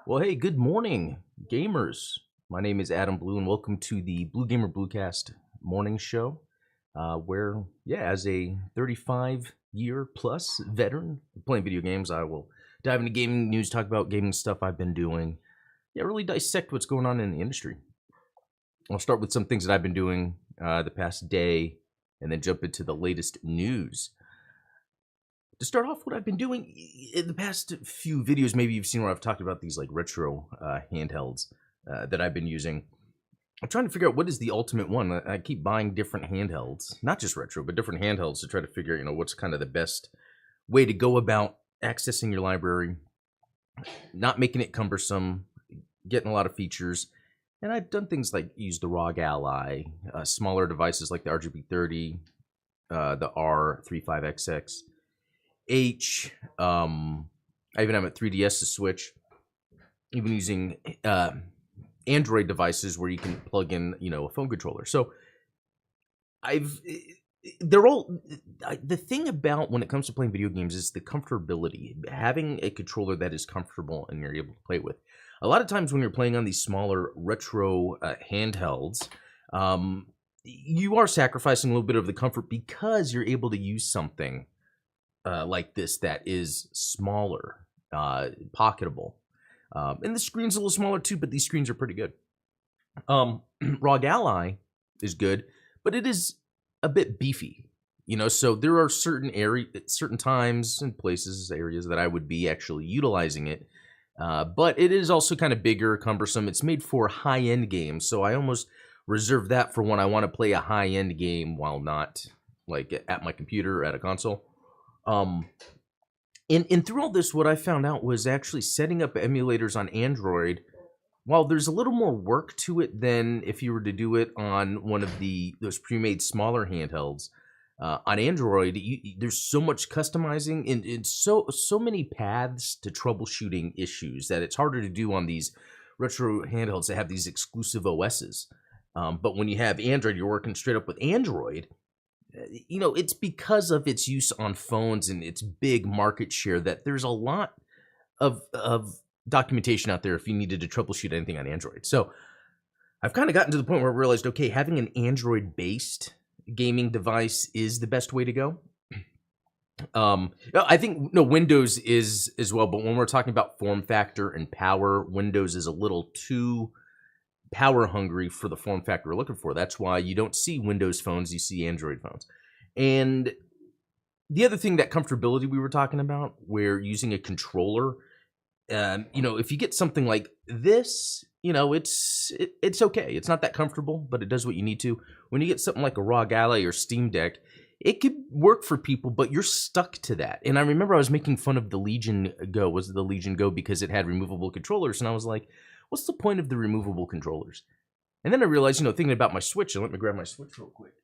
Well, hey, good morning, gamers. My name is Adam Blue, and welcome to the BlueGamer Bluecast morning show, where, as a 35-year plus veteran of playing video games, I will dive into gaming news, talk about gaming stuff I've been doing, really dissect what's going on in the industry. I'll start with some things that I've been doing the past day, and then jump into the latest news. To start off, what I've been doing in the past few videos, maybe you've seen where I've talked about these like retro handhelds that I've been using. I'm trying to figure out what is the ultimate one. I keep buying different handhelds, not just retro, but different handhelds to try to figure out, what's kind of the best way to go about accessing your library, not making it cumbersome, getting a lot of features. And I've done things like use the ROG Ally, smaller devices like the RGB30, the R35XX. I even have a 3DS to switch. Even using Android devices where you can plug in, a phone controller. So they're all the thing about when it comes to playing video games is the comfortability. Having a controller that is comfortable and you're able to play with. A lot of times when you're playing on these smaller retro handhelds, you are sacrificing a little bit of the comfort because you're able to use something like this that is smaller, pocketable. And the screen's a little smaller too, but these screens are pretty good. ROG Ally is good, but it is a bit beefy. So there are certain times and places, areas that I would be actually utilizing it. But it is also kind of bigger, cumbersome. It's made for high-end games, so I almost reserve that for when I want to play a high-end game while not like at my computer or at a console. And through all this, what I found out was actually setting up emulators on Android. While there's a little more work to it than if you were to do it on one of those pre-made smaller handhelds, on Android, there's so much customizing and so many paths to troubleshooting issues that it's harder to do on these retro handhelds that have these exclusive OSs. But when you have Android, you're working straight up with Android. It's because of its use on phones and its big market share that there's a lot of documentation out there if you needed to troubleshoot anything on Android. So I've kind of gotten to the point where I realized, okay, having an Android-based gaming device is the best way to go. I think Windows is as well, but when we're talking about form factor and power, Windows is a little too power hungry for the form factor we're looking for. That's why you don't see Windows phones, you see Android phones. And the other thing, that comfortability we were talking about, where using a controller, if you get something like this, it's okay. It's not that comfortable, but it does what you need to. When you get something like a ROG Ally or Steam Deck, it could work for people, but you're stuck to that. And I remember I was making fun of the Legion Go. Was it the Legion Go because it had removable controllers? And I was like, what's the point of the removable controllers? And then I realized, thinking about my Switch, and let me grab my Switch real quick.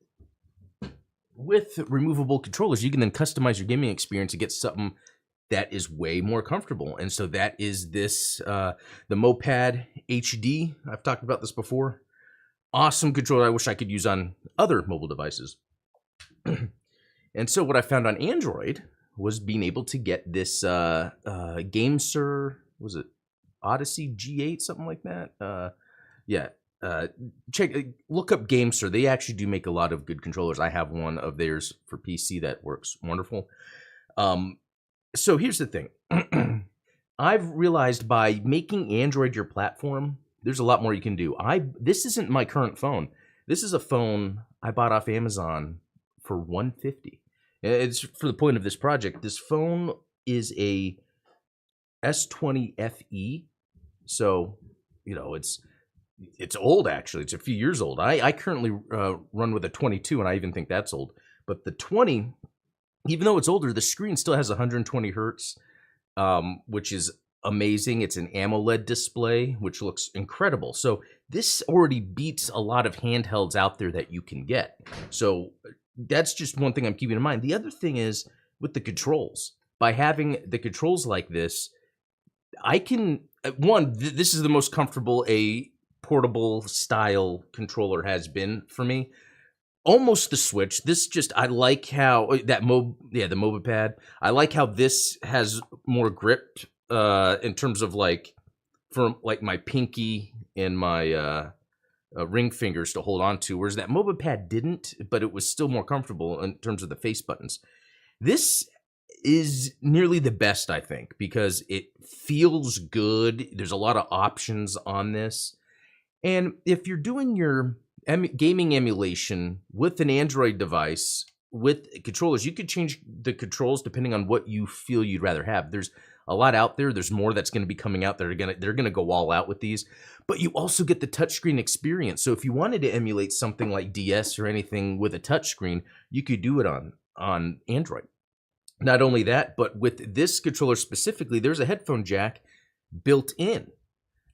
With removable controllers, you can then customize your gaming experience to get something that is way more comfortable. And so that is this, the Mopad HD. I've talked about this before. Awesome controller I wish I could use on other mobile devices. And so what I found on Android was being able to get this GameSir, was it Odyssey G8, something like that? Look up GameSir. They actually do make a lot of good controllers. I have one of theirs for PC that works wonderful. So here's the thing. I've realized by making Android your platform, there's a lot more you can do. This isn't my current phone. This is a phone I bought off Amazon for $150. It's for the point of this project. This phone is a S20 FE. So, it's old, actually. It's a few years old. I currently run with a 22, and I even think that's old. But the 20, even though it's older, the screen still has 120 hertz, which is amazing. It's an AMOLED display, which looks incredible. So this already beats a lot of handhelds out there that you can get. So that's just one thing I'm keeping in mind. The other thing is with the controls. By having the controls like this, I can, this is the most comfortable a portable style controller has been for me. Almost the Switch. This just, I like how the Mobipad. I like how this has more grip in terms of like for like my pinky and my ring fingers to hold on to, whereas that mobile pad didn't, but it was still more comfortable in terms of the face buttons. This is nearly the best, I think, because it feels good. There's a lot of options on this. And if you're doing your gaming emulation with an Android device with controllers, you could change the controls depending on what you feel you'd rather have. There's a lot out there. There's more that's going to be coming out. They're gonna go all out with these, but you also get the touchscreen experience. So if you wanted to emulate something like DS or anything with a touchscreen, you could do it on Android. Not only that, but with this controller specifically, there's a headphone jack built in.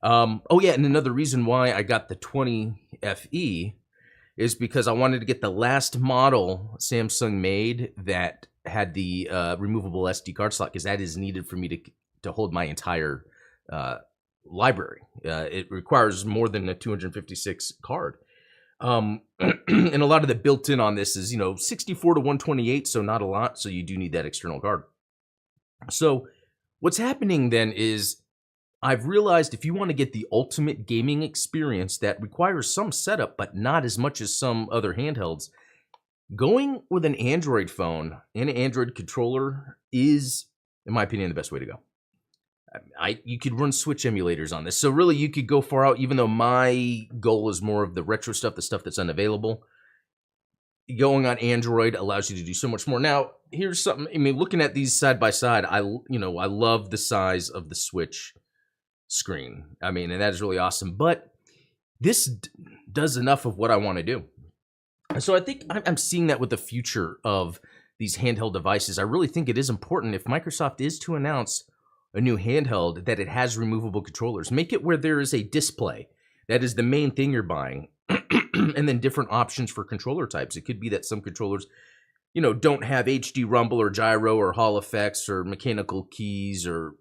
Oh yeah, and another reason why I got the 20 FE is because I wanted to get the last model Samsung made that had the removable SD card slot, because that is needed for me to hold my entire library. It requires more than a 256 card. And a lot of the built-in on this is, 64 to 128, so not a lot, so you do need that external card. So what's happening then is I've realized if you want to get the ultimate gaming experience that requires some setup, but not as much as some other handhelds, going with an Android phone and an Android controller is, in my opinion, the best way to go. You could run Switch emulators on this. So really, you could go far out, even though my goal is more of the retro stuff, the stuff that's unavailable. Going on Android allows you to do so much more. Now, here's something. I mean, looking at these side by side, I love the size of the Switch screen. I mean, and that is really awesome. But this does enough of what I want to do. So I think I'm seeing that with the future of these handheld devices. I really think it is important, if Microsoft is to announce a new handheld, that it has removable controllers. Make it where there is a display. That is the main thing you're buying. And then different options for controller types. It could be that some controllers, don't have HD rumble or gyro or Hall effects or mechanical keys or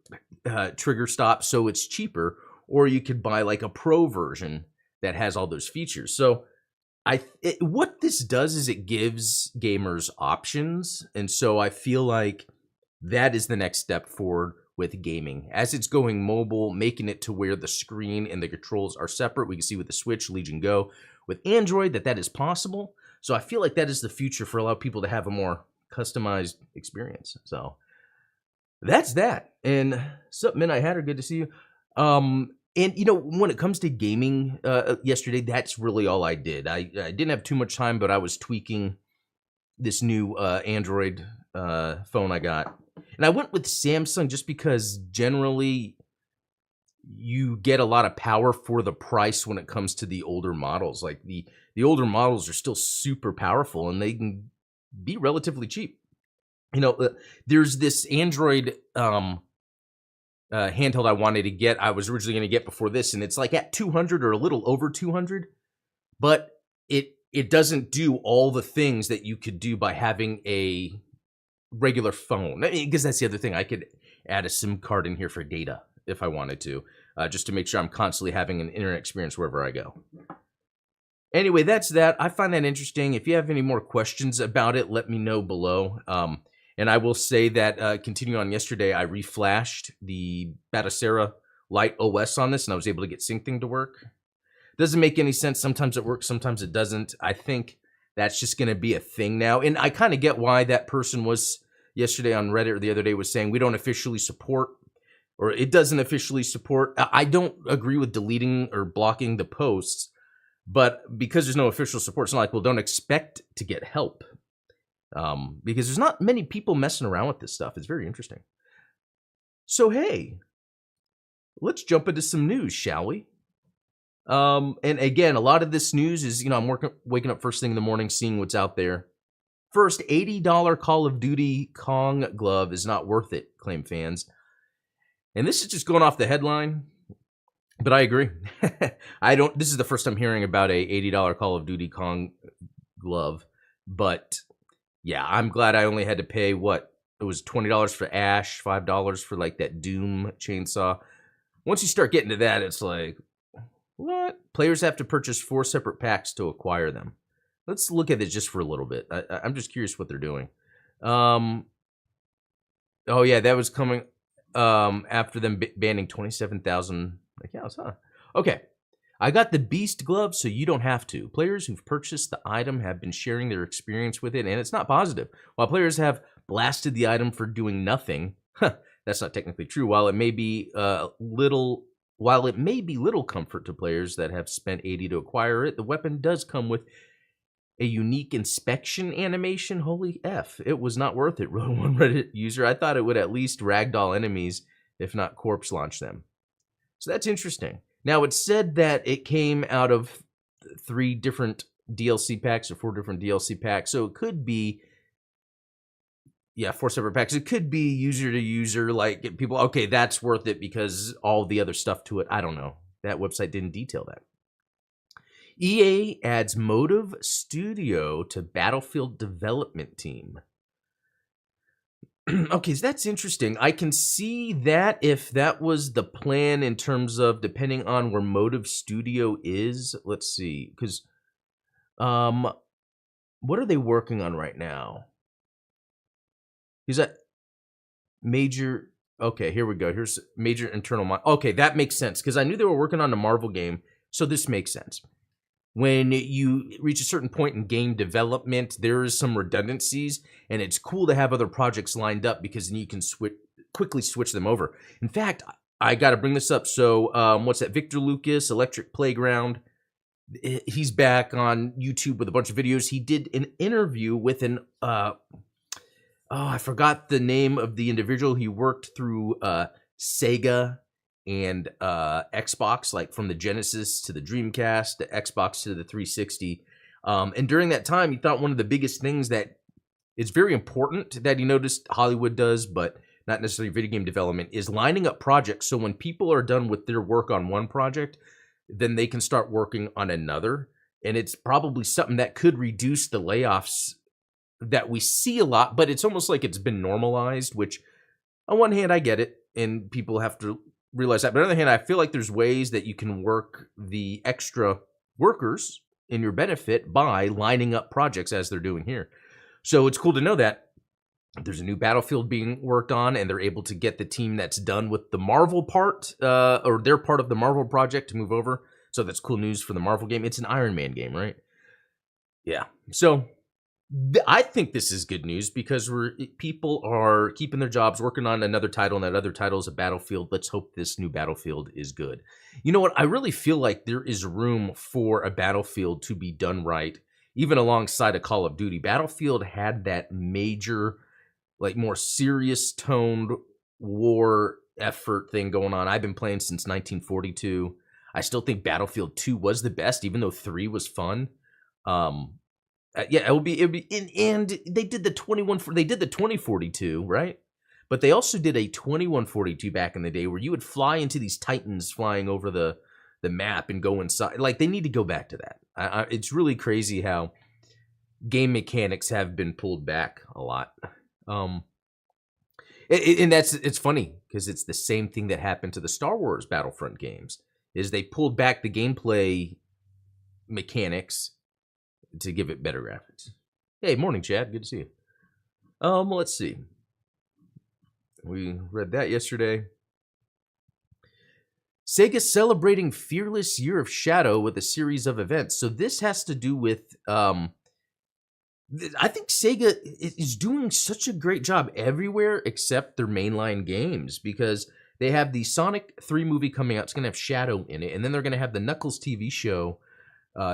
trigger stops, so it's cheaper. Or you could buy like a pro version that has all those features. So what this does is it gives gamers options. And so I feel like that is the next step forward with gaming. As it's going mobile, making it to where the screen and the controls are separate. We can see with the Switch, Legion Go, with Android that is possible. So I feel like that is the future for a lot of people to have a more customized experience. So that's that. And sup, Midnight Hatter, good to see you. And when it comes to gaming yesterday, that's really all I did. I didn't have too much time, but I was tweaking this new Android phone I got. And I went with Samsung just because generally you get a lot of power for the price when it comes to the older models. Like the older models are still super powerful and they can be relatively cheap. There's this Android handheld I wanted to get. I was originally going to get before this, and it's like at 200 or a little over 200, but it doesn't do all the things that you could do by having a regular phone. Because that's the other thing. I could add a SIM card in here for data if I wanted to, just to make sure I'm constantly having an internet experience wherever I go. Anyway, that's that. I find that interesting. If you have any more questions about it, let me know below. And I will say that continuing on yesterday, I reflashed the Batocera Lite OS on this, and I was able to get SyncThing to work. Doesn't make any sense. Sometimes it works, sometimes it doesn't. I think that's just going to be a thing now. And I kind of get why that person was yesterday on Reddit or the other day was saying we don't officially support, or it doesn't officially support. I don't agree with deleting or blocking the posts, but because there's no official support, it's not like, well, don't expect to get help. Because there's not many people messing around with this stuff. It's very interesting. So, hey, let's jump into some news, shall we? And again, a lot of this news is, I'm waking up first thing in the morning, seeing what's out there. First, $80 Call of Duty Kong glove is not worth it, claim fans. And this is just going off the headline, but I agree. This is the first time hearing about a $80 Call of Duty Kong glove, but yeah, I'm glad I only had to pay it was $20 for Ash, $5 for like that Doom chainsaw. Once you start getting to that, it's like, what? Players have to purchase 4 separate packs to acquire them. Let's look at this just for a little bit. I'm just curious what they're doing. Oh yeah, that was coming after them banning 27,000 Holy cows, huh? Okay. I got the Beast Glove so you don't have to. Players who've purchased the item have been sharing their experience with it, and it's not positive. While players have blasted the item for doing nothing, that's not technically true. While it may be little comfort to players that have spent 80 to acquire it, the weapon does come with a unique inspection animation. Holy F. It was not worth it, wrote one Reddit user. I thought it would at least ragdoll enemies, if not corpse launch them. So that's interesting. Now, it said that it came out of 3 different DLC packs or 4 different DLC packs. So it could be, 4 separate packs. It could be user to user, like people, okay, that's worth it because all the other stuff to it. I don't know. That website didn't detail that. EA adds Motive Studio to Battlefield development team. Okay, so that's interesting. I can see that if that was the plan in terms of depending on where Motive Studio is. Let's see, because what are they working on right now? Is that major? Okay, here we go. Here's major internal. Okay, that makes sense because I knew they were working on a Marvel game, so this makes sense. When you reach a certain point in game development, there is some redundancies, and it's cool to have other projects lined up because then you can quickly switch them over. In fact, I got to bring this up. So, what's that? Victor Lucas, Electric Playground. He's back on YouTube with a bunch of videos. He did an interview with an I forgot the name of the individual. He worked through Sega and Xbox, like from the Genesis to the Dreamcast, the Xbox to the 360. And during that time, he thought one of the biggest things that is very important that he noticed Hollywood does, but not necessarily video game development, is lining up projects. So when people are done with their work on one project, then they can start working on another. And it's probably something that could reduce the layoffs that we see a lot, but it's almost like it's been normalized, which on one hand, I get it. And people have to realize that. But on the other hand, I feel like there's ways that you can work the extra workers in your benefit by lining up projects as they're doing here. So it's cool to know that there's a new Battlefield being worked on, and they're able to get the team that's done with the Marvel part, or their part of the Marvel project to move over. So that's cool news for the Marvel game. It's an Iron Man game, right? Yeah. So I think this is good news because people are keeping their jobs, working on another title, and that other title is a Battlefield. Let's hope this new Battlefield is good. You know what? I really feel like there is room for a Battlefield to be done right, even alongside a Call of Duty. Battlefield had that major, like more serious toned war effort thing going on. I've been playing since 1942. I still think Battlefield 2 was the best, even though 3 was fun. It would be, and they did the 2042, right? But they also did a 2142 back in the day where you would fly into these Titans flying over the map and go inside. Like, they need to go back to that. It's really crazy how game mechanics have been pulled back a lot. And it's funny because it's the same thing that happened to the Star Wars Battlefront games, is they pulled back the gameplay mechanics to give it better graphics. Hey, morning, Chad. Good to see you. Let's see. We read that yesterday. Sega celebrating Fearless Year of Shadow with a series of events. So this has to do with, I think Sega is doing such a great job everywhere except their mainline games, because they have the Sonic 3 movie coming out. It's going to have Shadow in it. And then they're going to have the Knuckles TV show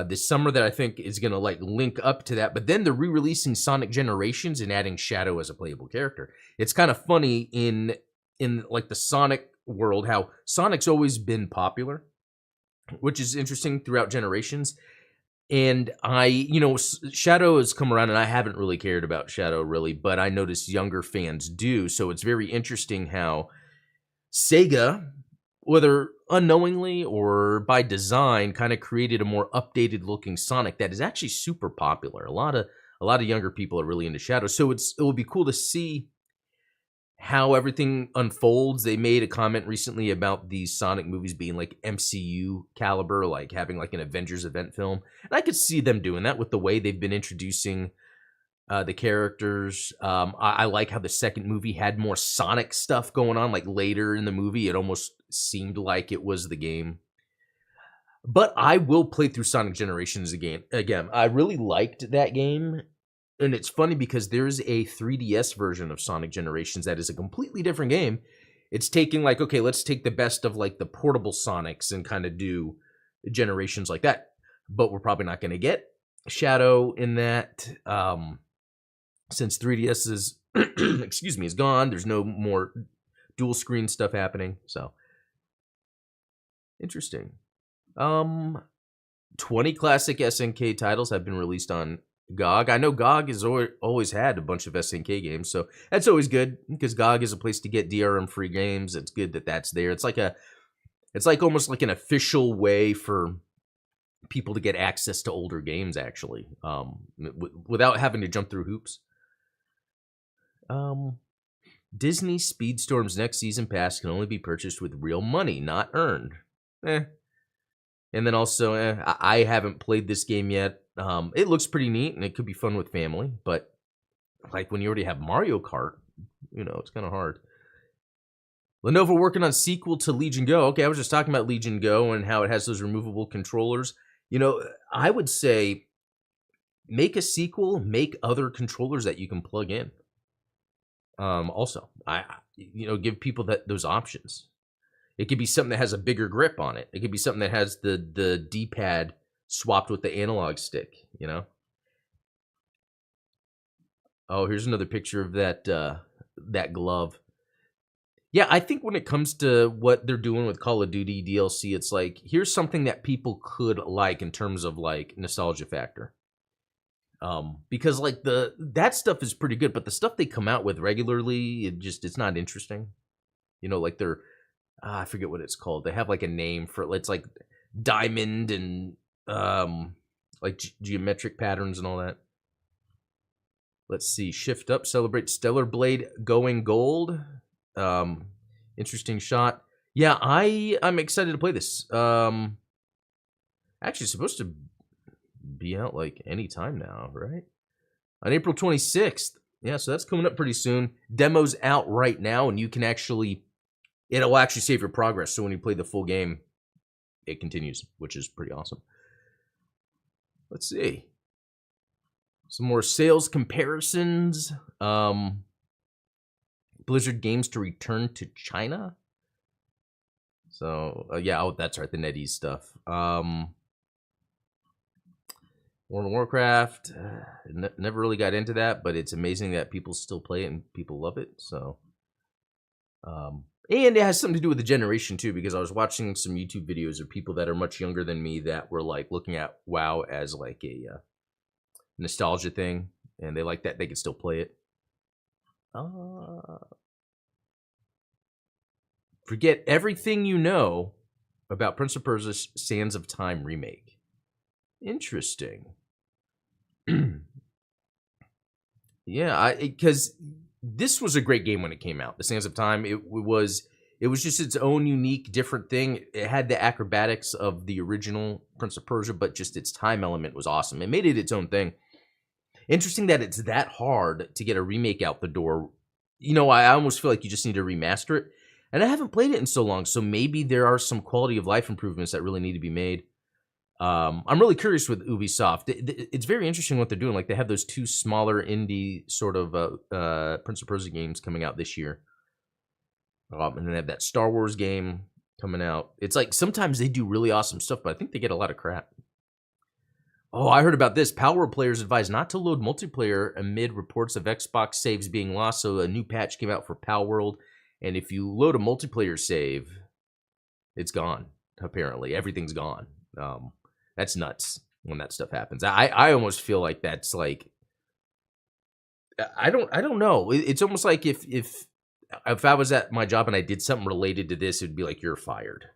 this summer that I think is going to like link up to that. But then they're re-releasing Sonic Generations and adding Shadow as a playable character. It's kind of funny in like the Sonic world how Sonic's always been popular, which is interesting throughout generations. And Shadow has come around, and I haven't really cared about Shadow really, but I notice younger fans do. So it's very interesting how Sega, whether unknowingly or by design, kind of created a more updated looking Sonic that is actually super popular. A lot of younger people are really into Shadow. So it will be cool to see how everything unfolds. They made a comment recently about these Sonic movies being like MCU caliber, like having like an Avengers event film. And I could see them doing that with the way they've been introducing the characters. I like how the second movie had more Sonic stuff going on. Like later in the movie, it almost seemed like it was the game. But I will play through Sonic Generations again. I really liked that game. And it's funny because there's a 3DS version of Sonic Generations that is a completely different game. It's taking like, okay, let's take the best of like the portable Sonics and kind of do generations like that. But we're probably not going to get Shadow in that. Since 3DS is, excuse me, is gone. There's no more dual screen stuff happening. So, interesting. 20 classic SNK titles have been released on GOG. I know GOG has always had a bunch of SNK games, so that's always good because GOG is a place to get DRM free games. It's good that that's there. It's like almost like an official way for people to get access to older games, actually, without having to jump through hoops. Disney Speedstorm's next season pass can only be purchased with real money, not earned. And then also, I haven't played this game yet. It looks pretty neat, and it could be fun with family. But like when you already have Mario Kart, it's kind of hard. Lenovo working on sequel to Legion Go. Okay, I was just talking about Legion Go and how it has those removable controllers. I would say make a sequel, make other controllers that you can plug in. Also, give people those options. It could be something that has a bigger grip on it. It could be something that has the D-pad swapped with the analog stick, Oh, here's another picture of that glove. Yeah, I think when it comes to what they're doing with Call of Duty DLC, it's like, here's something that people could like in terms of like nostalgia factor. Because like that stuff is pretty good, but the stuff they come out with regularly, it's not interesting. Like they're, I forget what it's called. They have like a name for it. It's like diamond and like geometric patterns and all that. Let's see. Shift up, celebrate Stellar Blade going gold. Interesting shot. Yeah, I'm excited to play this. Actually, it's supposed to be out like any time now, right? On April 26th. Yeah, so that's coming up pretty soon. Demo's out right now, and you can it'll actually save your progress. So when you play the full game, it continues, which is pretty awesome. Let's see. Some more sales comparisons. Blizzard Games to return to China. So, that's right, the NetEase stuff. World of Warcraft, never really got into that, but it's amazing that people still play it and people love it. So, and it has something to do with the generation too, because I was watching some YouTube videos of people that are much younger than me that were like looking at WoW as like a nostalgia thing, and they like that they can still play it. Forget everything you know about Prince of Persia: Sands of Time remake. Interesting. Yeah, because this was a great game when it came out. The Sands of Time, it was just its own unique, different thing. It had the acrobatics of the original Prince of Persia, but just its time element was awesome. It made it its own thing. Interesting that it's that hard to get a remake out the door. I almost feel like you just need to remaster it. And I haven't played it in so long, so maybe there are some quality of life improvements that really need to be made. I'm really curious with Ubisoft. It's very interesting what they're doing. Like, they have those two smaller indie sort of Prince of Persia games coming out this year. And then they have that Star Wars game coming out. It's like sometimes they do really awesome stuff, but I think they get a lot of crap. Oh, I heard about this. Power players advised not to load multiplayer amid reports of Xbox saves being lost. So a new patch came out for Pal World. And if you load a multiplayer save, it's gone, apparently. Everything's gone. That's nuts when that stuff happens. I almost feel like that's like, I don't know. It's almost like if I was at my job and I did something related to this, it'd be like, you're fired.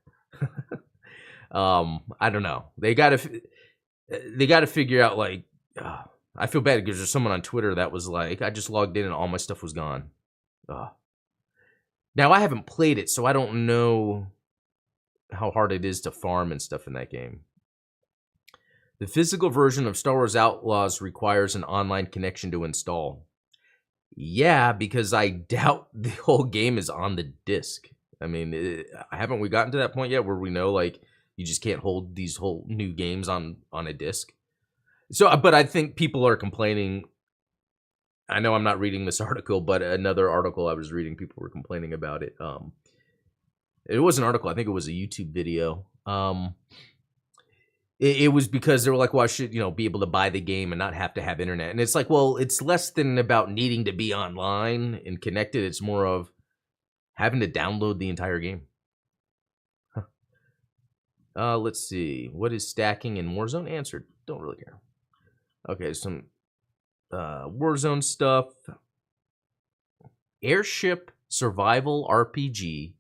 I don't know. They got to figure out, like, I feel bad because there's someone on Twitter that was like, I just logged in and all my stuff was gone. Now, I haven't played it, so I don't know how hard it is to farm and stuff in that game. The physical version of Star Wars Outlaws requires an online connection to install. Yeah, because I doubt the whole game is on the disc. I mean, haven't we gotten to that point yet where we know like you just can't hold these whole new games on a disc? So, but I think people are complaining. I know I'm not reading this article, but another article I was reading, people were complaining about it. It was an article. I think it was a YouTube video. It was because they were like, well, I should, be able to buy the game and not have to have internet. And it's like, well, it's less than about needing to be online and connected. It's more of having to download the entire game. Let's see. What is stacking in Warzone? Answered. Don't really care. Okay, some Warzone stuff. Airship Survival RPG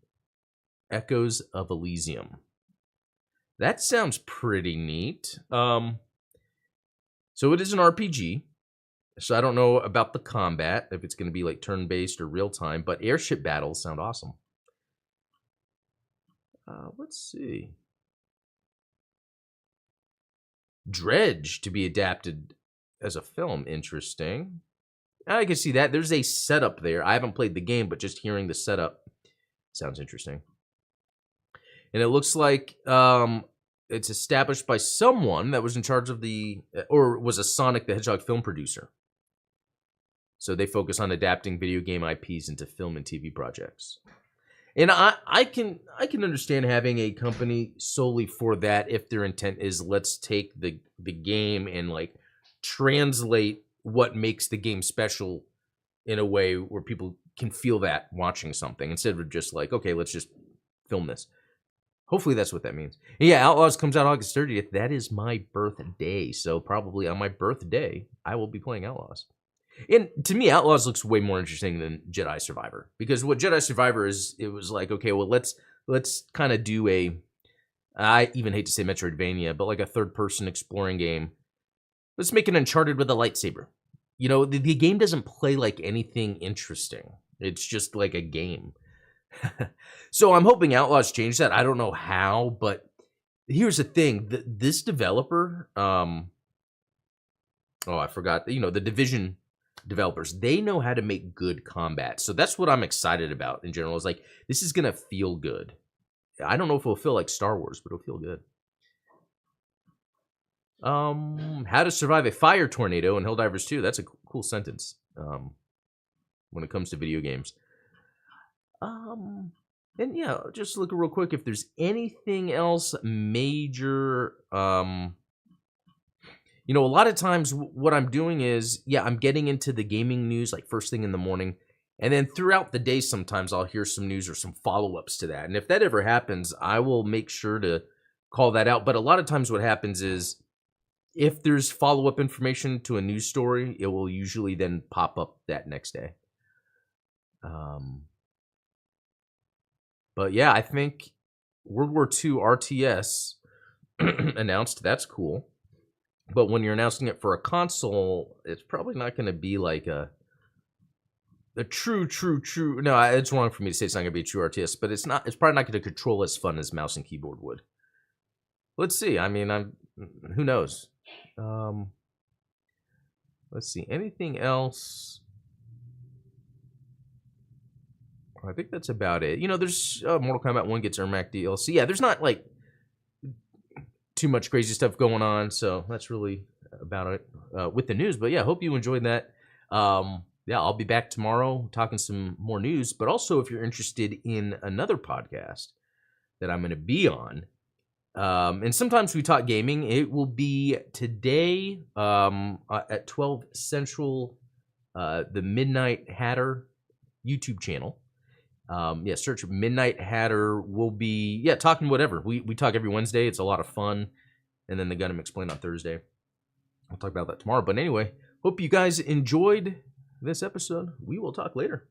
Echoes of Elysium. That sounds pretty neat. So it is an RPG. So I don't know about the combat, if it's going to be like turn-based or real-time, but airship battles sound awesome. Let's see. Dredge to be adapted as a film. Interesting. I can see that. There's a setup there. I haven't played the game, but just hearing the setup sounds interesting. And it looks like it's established by someone that was in charge of or was a Sonic the Hedgehog film producer. So they focus on adapting video game IPs into film and TV projects. And I can understand having a company solely for that if their intent is let's take the game and like translate what makes the game special in a way where people can feel that watching something instead of just like, okay, let's just film this. Hopefully that's what that means. And yeah, Outlaws comes out August 30th. That is my birthday. So probably on my birthday, I will be playing Outlaws. And to me, Outlaws looks way more interesting than Jedi Survivor. Because what Jedi Survivor is, it was like, okay, well, let's kind of do I even hate to say Metroidvania, but like a third-person exploring game. Let's make an Uncharted with a lightsaber. The game doesn't play like anything interesting. It's just like a game. So I'm hoping Outlaws change that. I don't know how, but here's the thing. This developer, I forgot, the Division developers, they know how to make good combat. So that's what I'm excited about in general. Is like, this is going to feel good. I don't know if it'll feel like Star Wars, but it'll feel good. How to survive a fire tornado in Helldivers 2. That's a cool sentence when it comes to video games. And yeah, just look real quick if there's anything else major. A lot of times what I'm doing is, I'm getting into the gaming news like first thing in the morning. And then throughout the day, sometimes I'll hear some news or some follow-ups to that. And if that ever happens, I will make sure to call that out. But a lot of times what happens is if there's follow-up information to a news story, it will usually then pop up that next day. But yeah, I think World War II RTS announced. That's cool. But when you're announcing it for a console, it's probably not going to be like a true. No, it's wrong for me to say it's not going to be a true RTS, but it's not. It's probably not going to control as fun as mouse and keyboard would. Let's see. I mean, who knows? Let's see. Anything else? I think that's about it. There's Mortal Kombat 1 gets Ermac DLC. Yeah, there's not like too much crazy stuff going on, so that's really about it with the news. But yeah, hope you enjoyed that. I'll be back tomorrow talking some more news. But also, if you're interested in another podcast that I'm going to be on, and sometimes we talk gaming, it will be today at 12 Central, the Midnight Hatter YouTube channel. Search Midnight Hatter. We'll be talking whatever. We talk every Wednesday. It's a lot of fun. And then the Gundam Explained on Thursday. I'll talk about that tomorrow. But anyway, hope you guys enjoyed this episode. We will talk later.